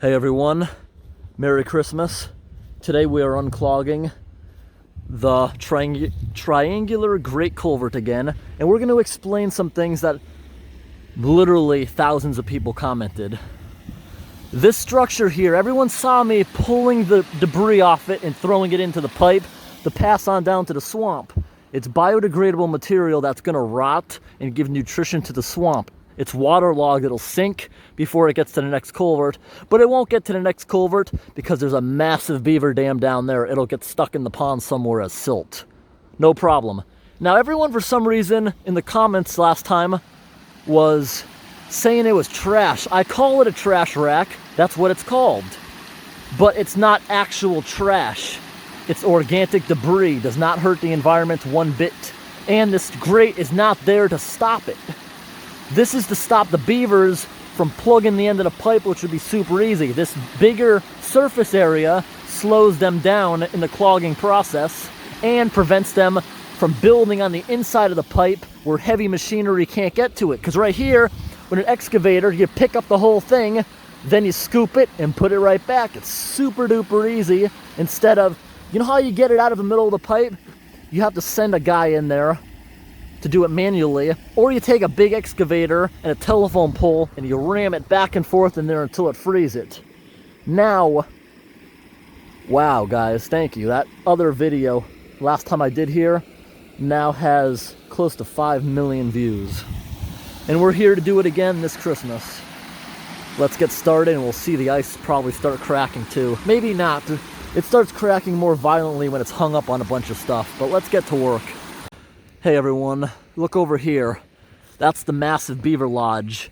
Hey everyone, Merry Christmas. Today we are unclogging the triangular Great Culvert again, and we're going to explain some things that literally thousands of people commented. This structure here, everyone saw me pulling the debris off it and throwing it into the pipe to pass on down to the swamp. It's biodegradable material that's going to rot and give nutrition to the swamp. It's waterlogged, it'll sink before it gets to the next culvert, but it won't get to the next culvert because there's a massive beaver dam down there. It'll get stuck in the pond somewhere as silt. No problem. Now everyone for some reason in the comments last time was saying it was trash. I call it a trash rack, that's what it's called. But it's not actual trash. It's organic debris, does not hurt the environment one bit. And this grate is not there to stop it. This is to stop the beavers from plugging the end of the pipe, which would be super easy. This bigger surface area slows them down in the clogging process and prevents them from building on the inside of the pipe where heavy machinery can't get to it. Because right here, with an excavator, you pick up the whole thing, then you scoop it and put it right back. It's super duper easy. Instead of, you know how you get it out of the middle of the pipe? You have to send a guy in there to do it manually, or you take a big excavator and a telephone pole and you ram it back and forth in there until it frees it. Now, wow guys, thank you. That other video last time I did here now has close to 5 million views. And we're here to do it again this Christmas. Let's get started and we'll see the ice probably start cracking too. Maybe not. It starts cracking more violently when it's hung up on a bunch of stuff, but let's get to work. Hey everyone, look over here. That's the massive beaver lodge.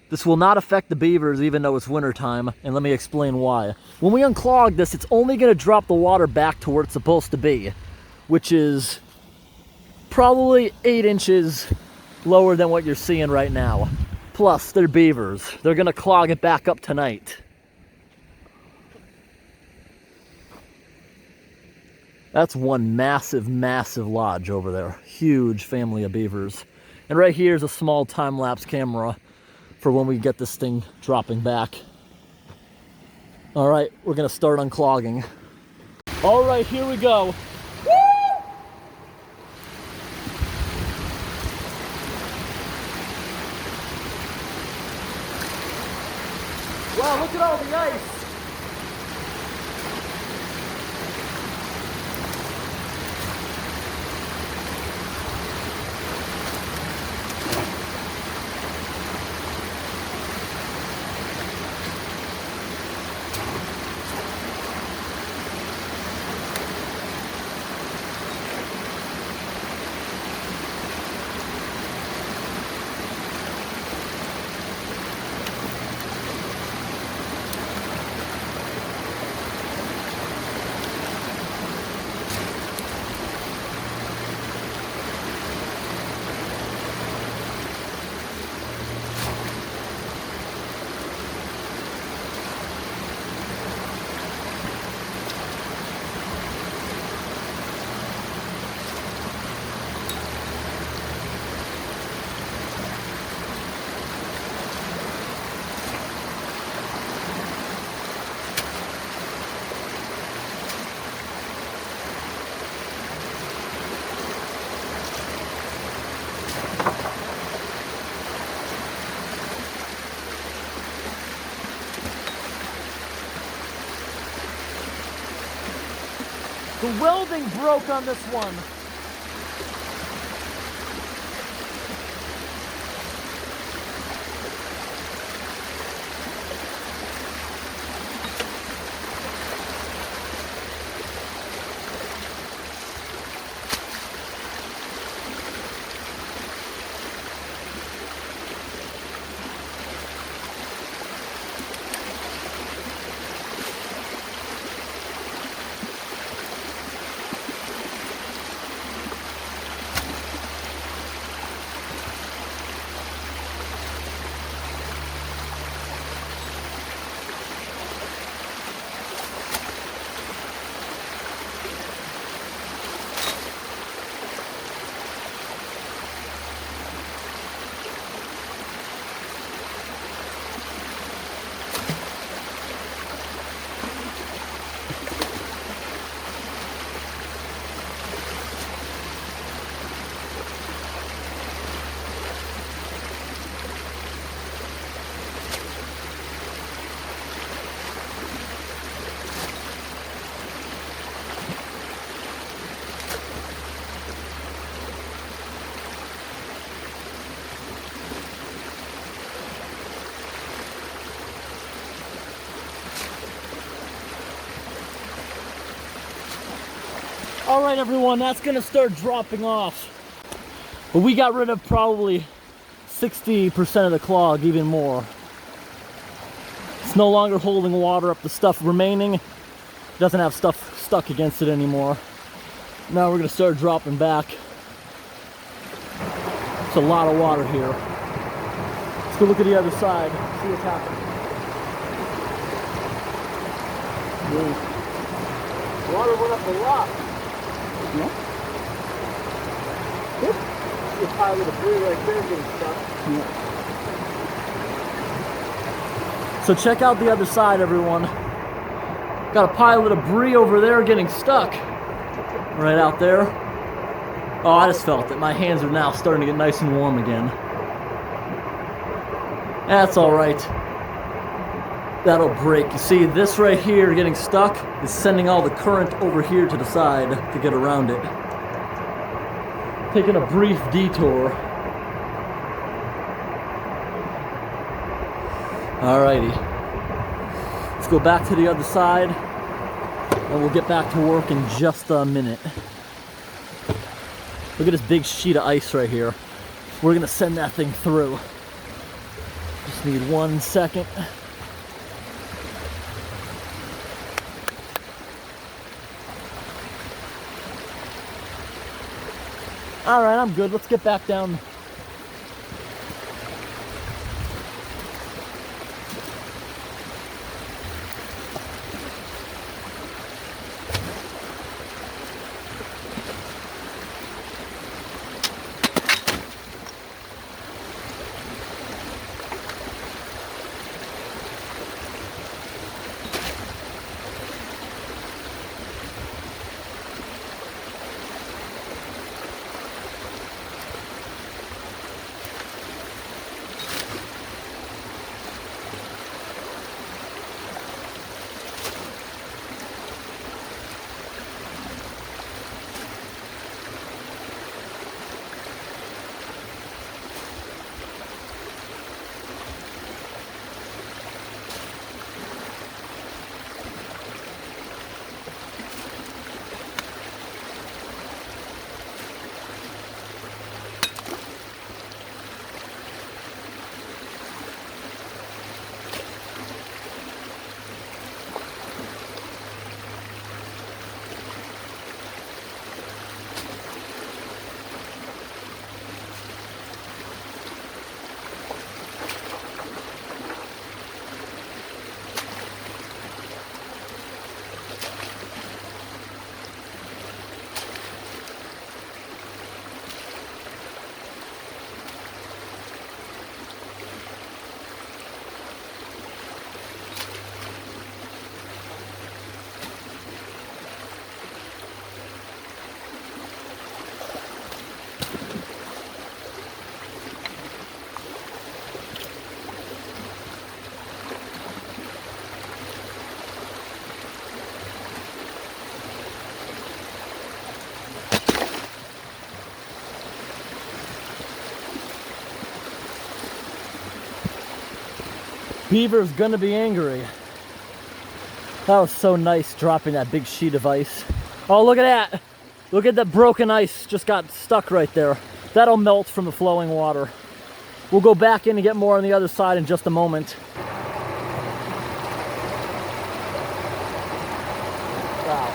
This will not affect the beavers even though it's wintertime, and let me explain why. When we unclog this, it's only going to drop the water back to where it's supposed to be, which is probably 8 inches lower than what you're seeing right now. Plus, they're beavers. They're going to clog it back up tonight. That's one massive, massive lodge over there. Huge family of beavers. And right here is a small time-lapse camera for when we get this thing dropping back. All right, we're gonna start unclogging. All right, here we go. Woo! Wow, look at all the ice. The welding broke on this one. All right, everyone, that's gonna start dropping off. But we got rid of probably 60% of the clog, even more. It's no longer holding water up. The stuff remaining doesn't have stuff stuck against it anymore. Now we're gonna start dropping back. It's a lot of water here. Let's go look at the other side, see what's happening. Whoa. Water went up a lot. Yeah. Yep. See a pile of debris right there getting stuck. Yeah. So check out the other side, everyone. Got a pile of debris over there getting stuck. Right out there. Oh, I just felt it. My hands are now starting to get nice and warm again. That's all right. That'll break. You see, this right here getting stuck is sending all the current over here to the side to get around it. Taking a brief detour. Alrighty. Let's go back to the other side and we'll get back to work in just a minute. Look at this big sheet of ice right here. We're gonna send that thing through. Just need 1 second. All right, I'm good. Let's get back down. Beaver's gonna be angry. That was so nice dropping that big sheet of ice. Oh, look at that. Look at that broken ice just got stuck right there. That'll melt from the flowing water. We'll go back in and get more on the other side in just a moment. Wow.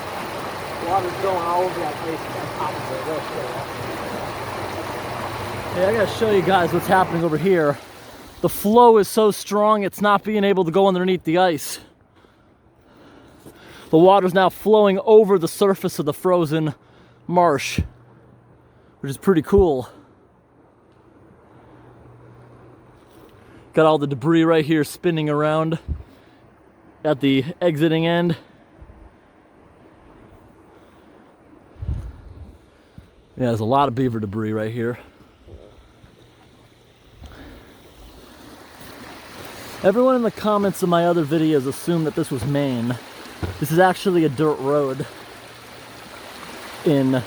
Water's going all over that ice on top of it. Hey, I gotta show you guys what's happening over here. The flow is so strong, it's not being able to go underneath the ice. The water's now flowing over the surface of the frozen marsh, which is pretty cool. Got all the debris right here spinning around at the exiting end. Yeah, there's a lot of beaver debris right here. Everyone in the comments of my other videos assumed that this was Maine. This is actually a dirt road in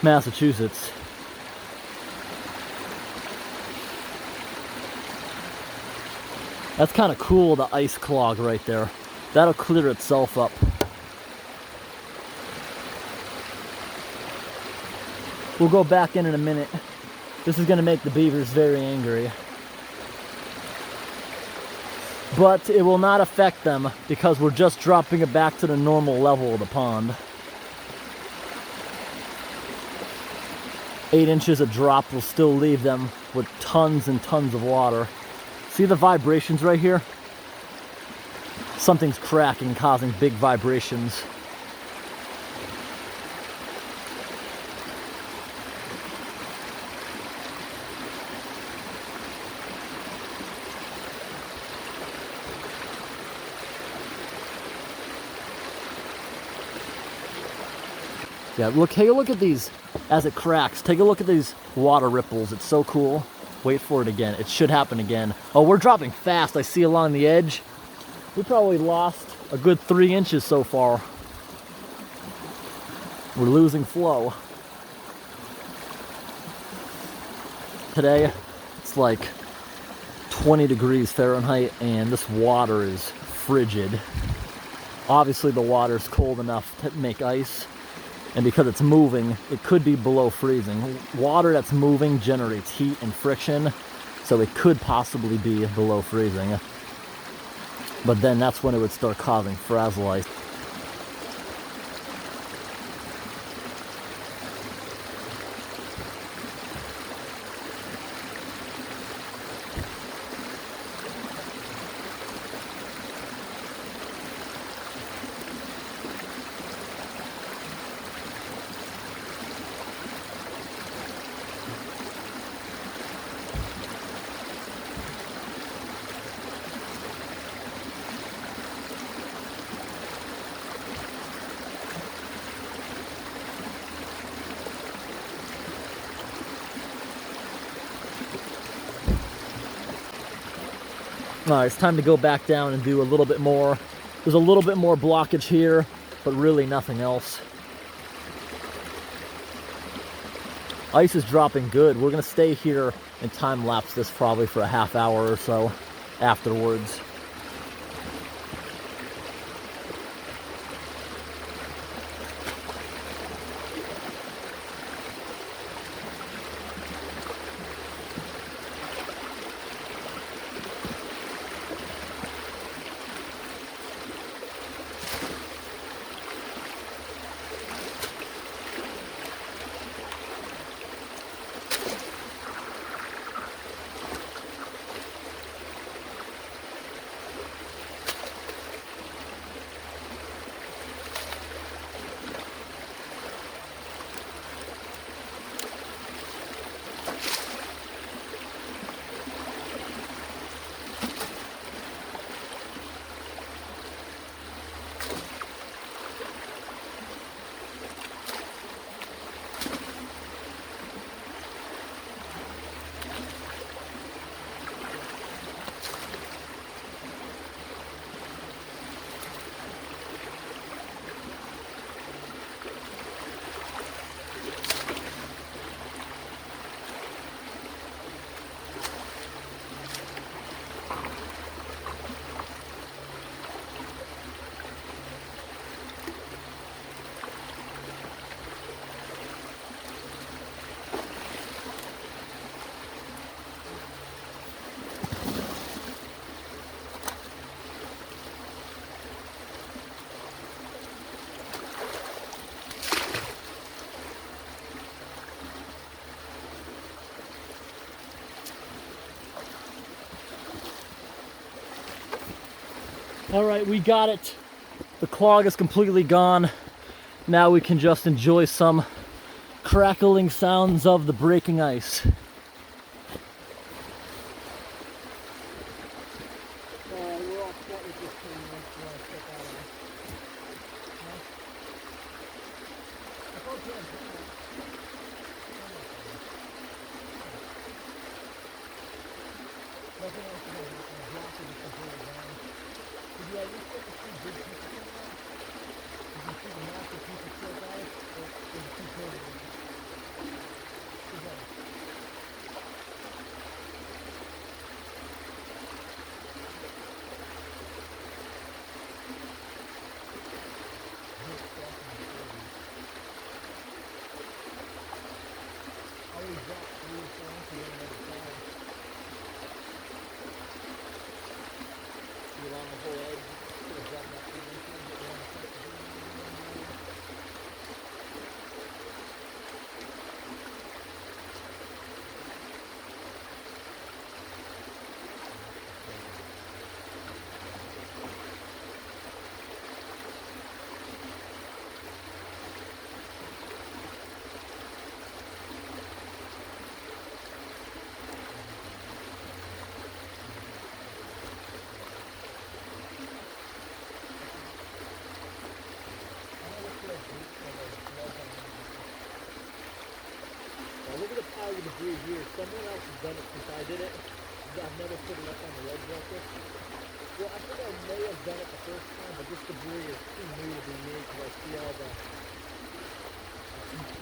Massachusetts. That's kind of cool, the ice clog right there. That'll clear itself up. We'll go back in a minute. This is going to make the beavers very angry. But it will not affect them because we're just dropping it back to the normal level of the pond. 8 inches of drop will still leave them with tons and tons of water. See the vibrations right here? Something's cracking, causing big vibrations. Yeah, look, take a look at these as it cracks. Take a look at these water ripples. It's so cool. Wait for it again. It should happen again. Oh, we're dropping fast. I see along the edge. We probably lost a good 3 inches so far. We're losing flow. Today, it's like 20 degrees Fahrenheit and this water is frigid. Obviously the water's cold enough to make ice. And because it's moving, it could be below freezing. Water that's moving generates heat and friction, so it could possibly be below freezing. But then that's when it would start causing frazzle ice. All right, it's time to go back down and do a little bit more. There's a little bit more blockage here, but really nothing else. Ice is dropping good. We're gonna stay here and time lapse this probably for a half hour or so afterwards. All right, we got it. The clog is completely gone. Now we can just enjoy some crackling sounds of the breaking ice. all the debris here. Someone else has done it since I did it. I've never put it up on the ledge like this. Well, I think I may have done it the first time, but this debris is too new to be me because I see all the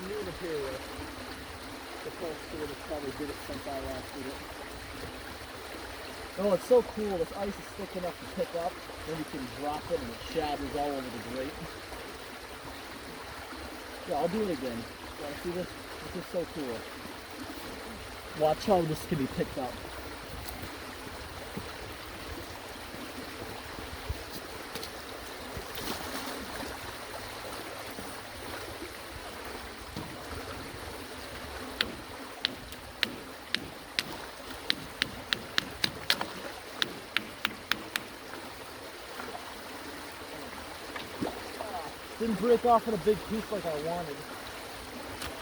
new material. The pulse store that probably did it since I last did it. Oh, it's so cool. This ice is thick enough to pick up, then you can drop it and it shatters all over the grate. Yeah, I'll do it again. Yeah, see this? This is so cool. Watch how this can be picked up. Didn't break off in a big piece like I wanted.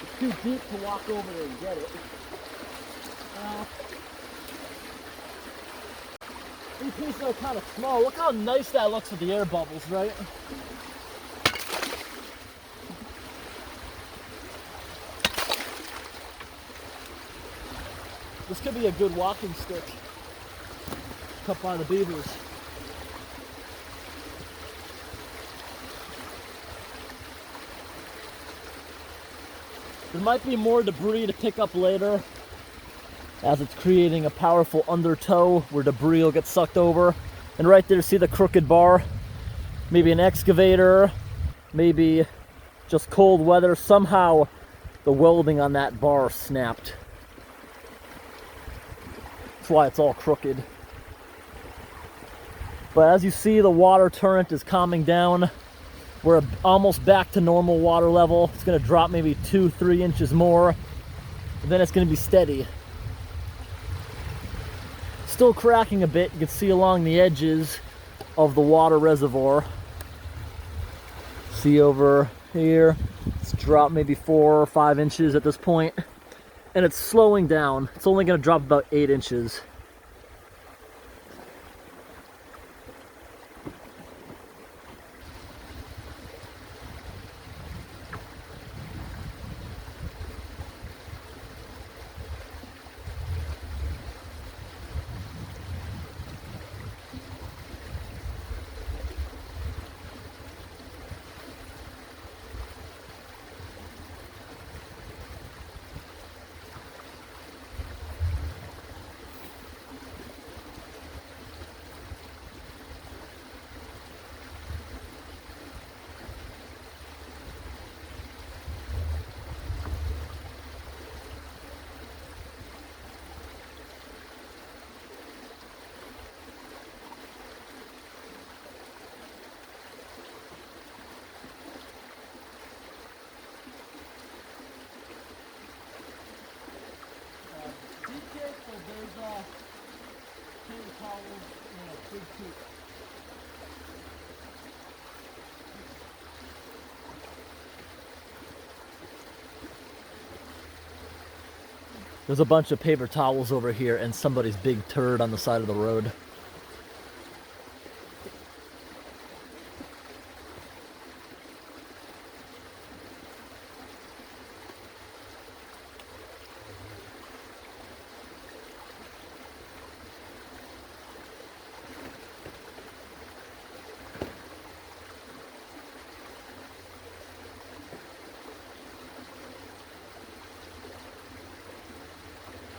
It's too deep to walk over there and get it. These pieces are kind of small. Look how nice that looks with the air bubbles, right? This could be a good walking stick. Cut by the beavers. There might be more debris to pick up later, as it's creating a powerful undertow where debris will get sucked over. And right there, see the crooked bar? Maybe an excavator, maybe just cold weather. Somehow the welding on that bar snapped. That's why it's all crooked. But as you see, the water current is calming down. We're almost back to normal water level. It's gonna drop maybe 2-3 inches more, and then it's gonna be steady. Still cracking a bit. You can see along the edges of the water reservoir. See over here, it's dropped maybe 4 or 5 inches at this point, and it's slowing down. It's only gonna drop about 8 inches. There's a bunch of paper towels over here and somebody's big turd on the side of the road.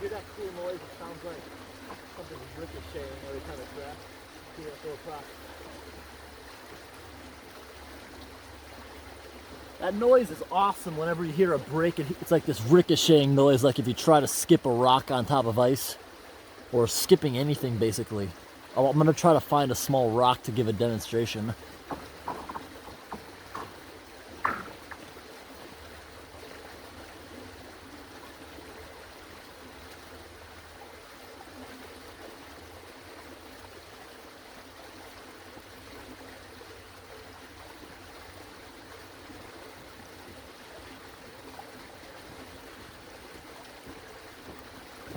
Hear that cool noise? It sounds like something's ricocheting every time it cracks. See that little crack. That noise is awesome whenever you hear a break. It's like this ricocheting noise, like if you try to skip a rock on top of ice, or skipping anything basically. I'm going to try to find a small rock to give a demonstration.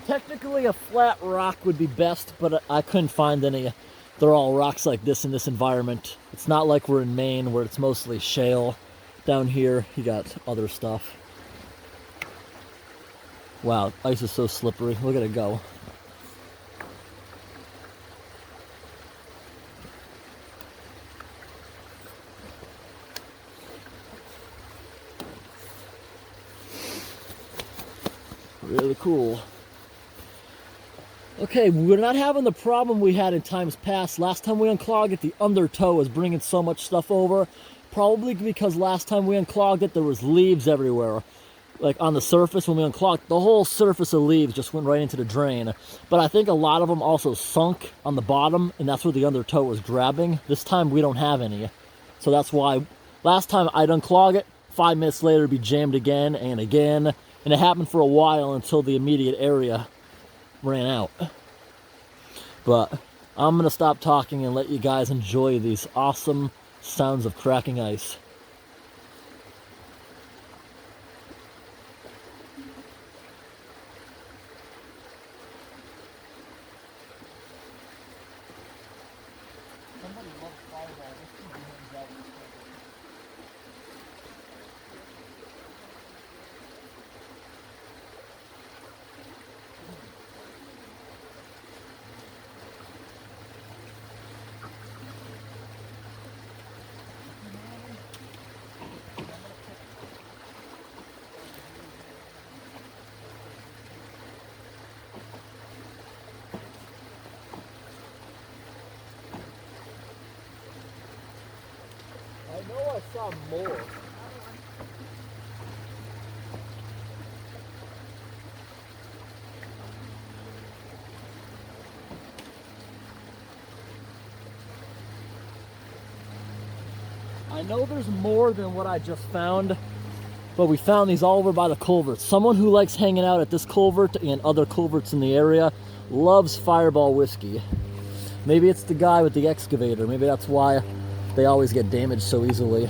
Technically a flat rock would be best, but I couldn't find any. They're all rocks like this in this environment. It's not like we're in Maine where it's mostly shale. Down here you got other stuff. Wow, ice is so slippery. Look at it go. Really cool. Okay, we're not having the problem we had in times past. Last time we unclogged it, the undertow was bringing so much stuff over. Probably because last time we unclogged it, there was leaves everywhere. Like on the surface, when we unclogged, the whole surface of leaves just went right into the drain. But I think a lot of them also sunk on the bottom, and that's where the undertow was grabbing. This time we don't have any. So that's why last time I'd unclog it, 5 minutes later it'd be jammed again and again. And it happened for a while until the immediate area ran out. But I'm gonna stop talking and let you guys enjoy these awesome sounds of cracking ice. I know I saw more. I know there's more than what I just found, but we found these all over by the culverts. Someone who likes hanging out at this culvert and other culverts in the area loves Fireball whiskey. Maybe it's the guy with the excavator. Maybe that's why they always get damaged so easily.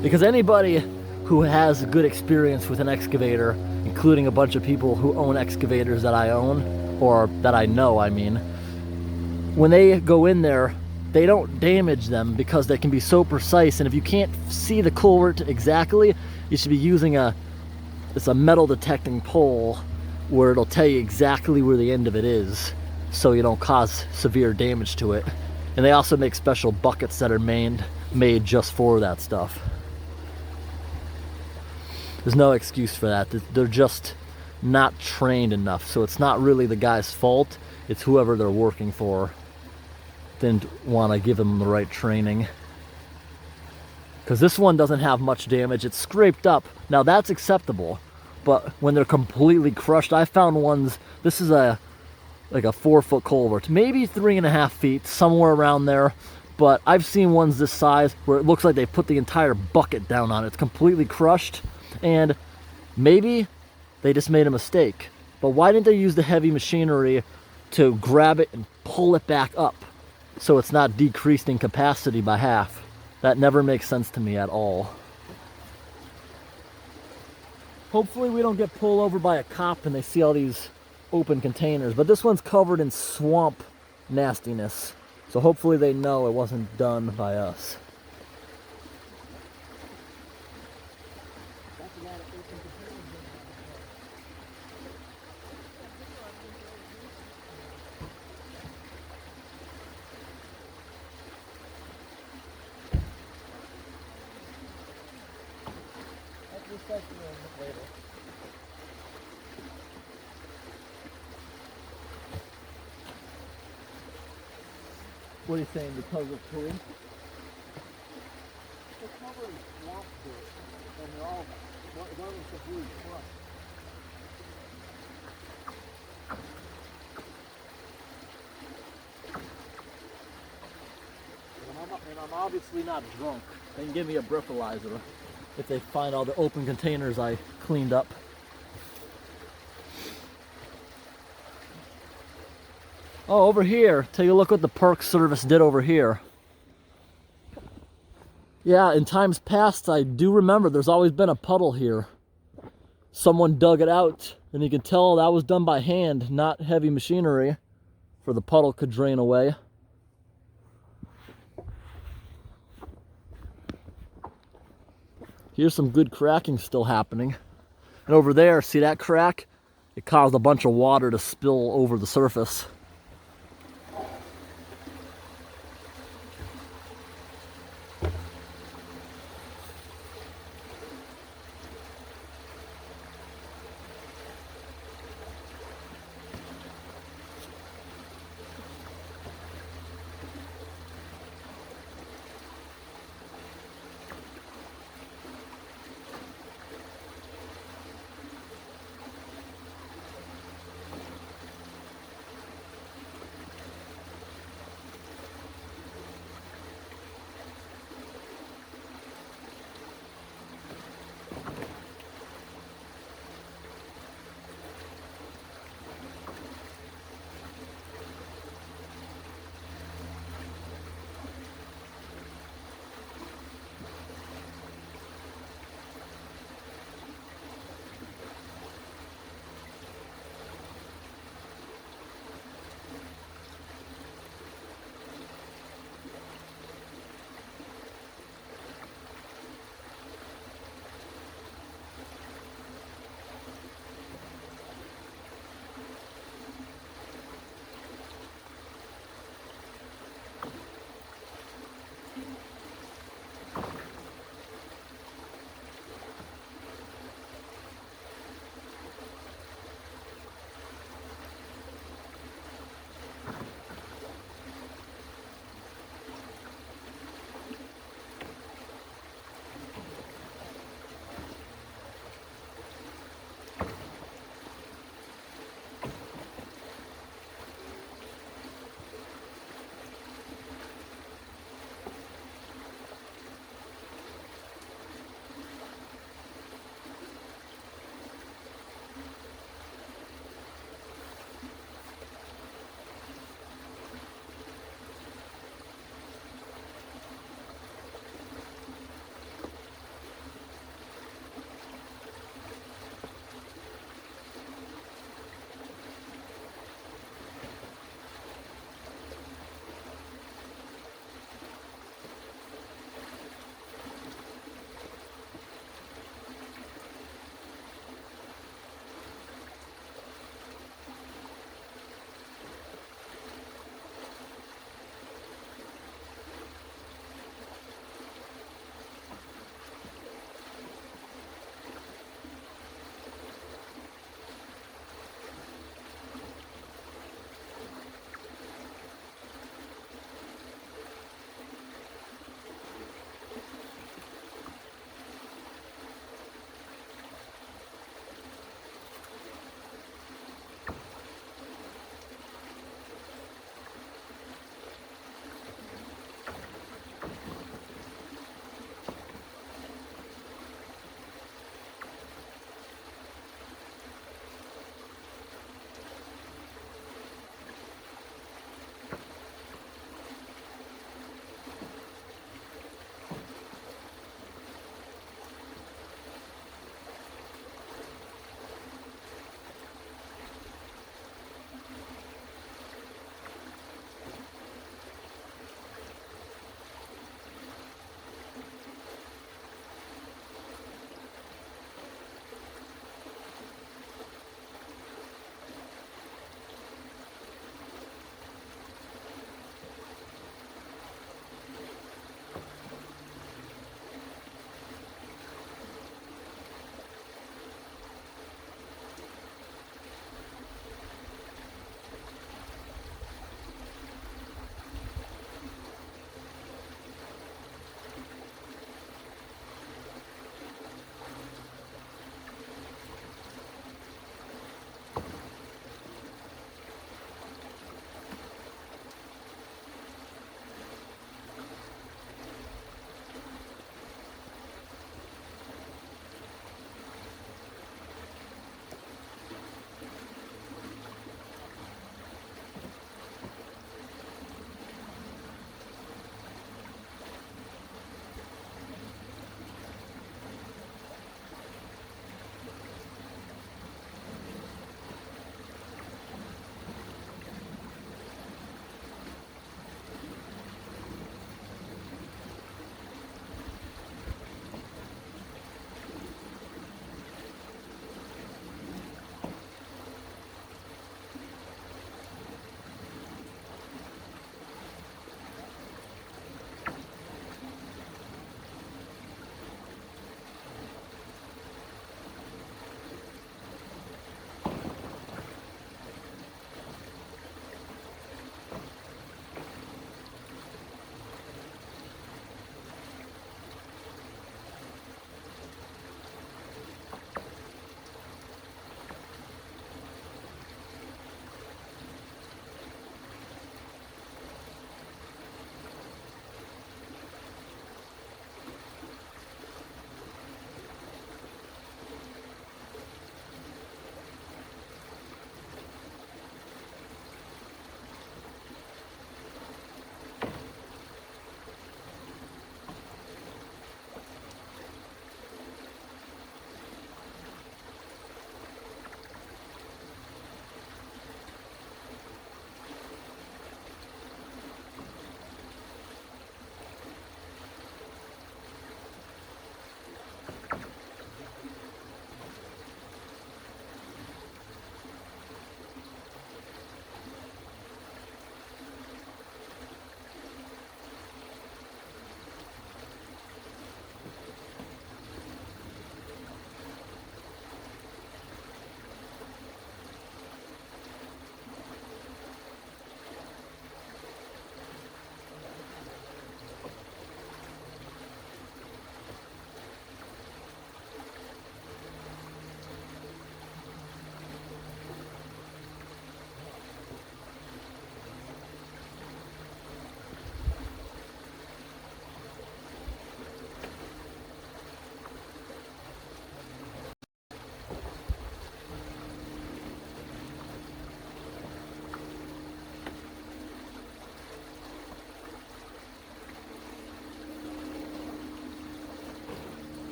Because anybody who has good experience with an excavator, including a bunch of people who own excavators that I own, or that I know, I mean, when they go in there, they don't damage them because they can be so precise. And if you can't see the culvert exactly, you should be using it's a metal detecting pole where it'll tell you exactly where the end of it is, so you don't cause severe damage to it. And they also make special buckets that are made just for that stuff. There's no excuse for that. They're just not trained enough. So it's not really the guy's fault. It's whoever they're working for didn't want to give them the right training. Because this one doesn't have much damage. It's scraped up. Now that's acceptable. But when they're completely crushed, I found ones, this is like a 4-foot culvert, maybe 3.5 feet, somewhere around there. But I've seen ones this size where it looks like they put the entire bucket down on it. It's completely crushed. And maybe they just made a mistake. But why didn't they use the heavy machinery to grab it and pull it back up so it's not decreased in capacity by half? That never makes sense to me at all. Hopefully we don't get pulled over by a cop and they see all these open containers. But this one's covered in swamp nastiness. So hopefully they know it wasn't done by us. What are you saying, because of poo? They're covered in swamp dirt, and they're all debris crushed. And I'm obviously not drunk. They can give me a breathalyzer if they find all the open containers I cleaned up. Oh, over here, take a look what the Park Service did over here. Yeah, in times past, I do remember there's always been a puddle here. Someone dug it out, and you can tell that was done by hand, not heavy machinery, for the puddle could drain away. Here's some good cracking still happening. And over there, see that crack? It caused a bunch of water to spill over the surface.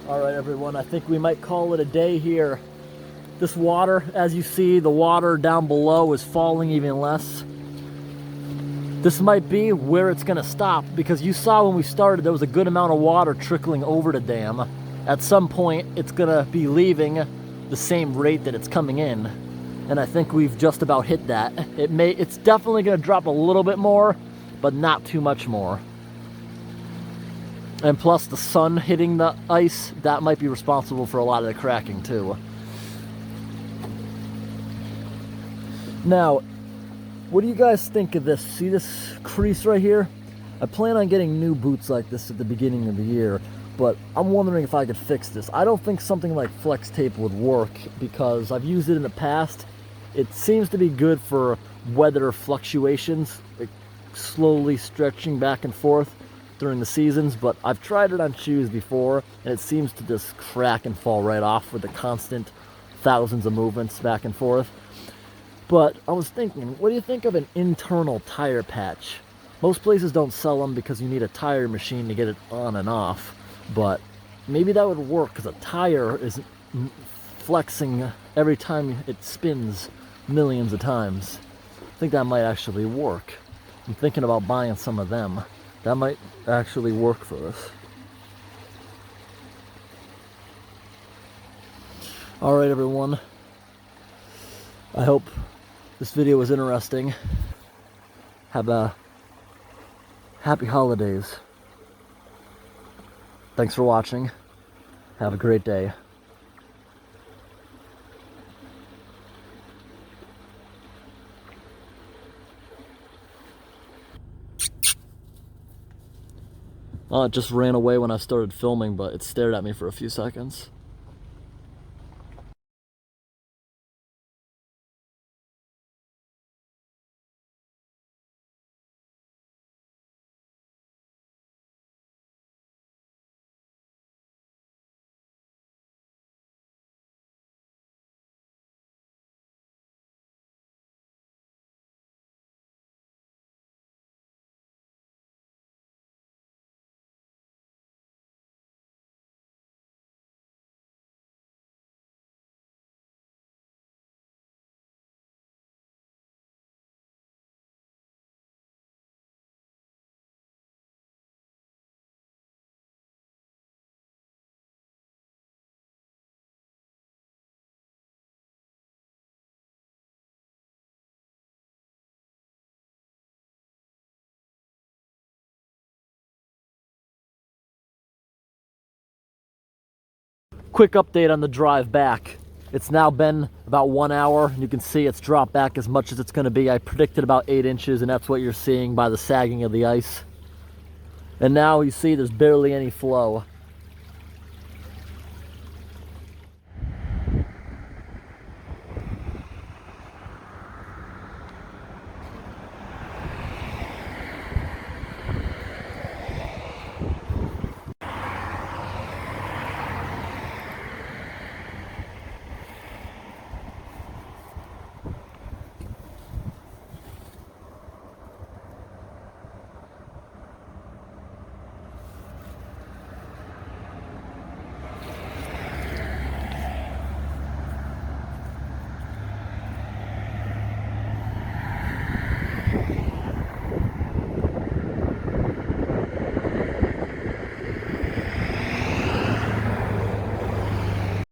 All right, everyone, I think we might call it a day here. This water, as you see, the water down below is falling even less. This might be where it's gonna stop, because you saw when we started there was a good amount of water trickling over the dam. At some point, it's gonna be leaving the same rate that it's coming in. And I think we've just about hit that. It's definitely gonna drop a little bit more, but not too much more. And plus the sun hitting the ice, that might be responsible for a lot of the cracking too. Now, what do you guys think of this? See this crease right here? I plan on getting new boots like this at the beginning of the year, but I'm wondering if I could fix this. I don't think something like flex tape would work because I've used it in the past. It seems to be good for weather fluctuations, like slowly stretching back and forth during the seasons, but I've tried it on shoes before and it seems to just crack and fall right off with the constant thousands of movements back and forth. But I was thinking, what do you think of an internal tire patch? Most places don't sell them because you need a tire machine to get it on and off, but maybe that would work because a tire is flexing every time it spins millions of times. I think that might actually work. I'm thinking about buying some of them. That might actually work for us. All right, everyone. I hope this video was interesting. Have a happy holidays. Thanks for watching. Have a great day. Oh, it just ran away when I started filming, but it stared at me for a few seconds. Quick update on the drive back. It's now been about 1 hour. You can see it's dropped back as much as it's going to be. I predicted about 8 inches, and that's what you're seeing by the sagging of the ice. And now you see there's barely any flow.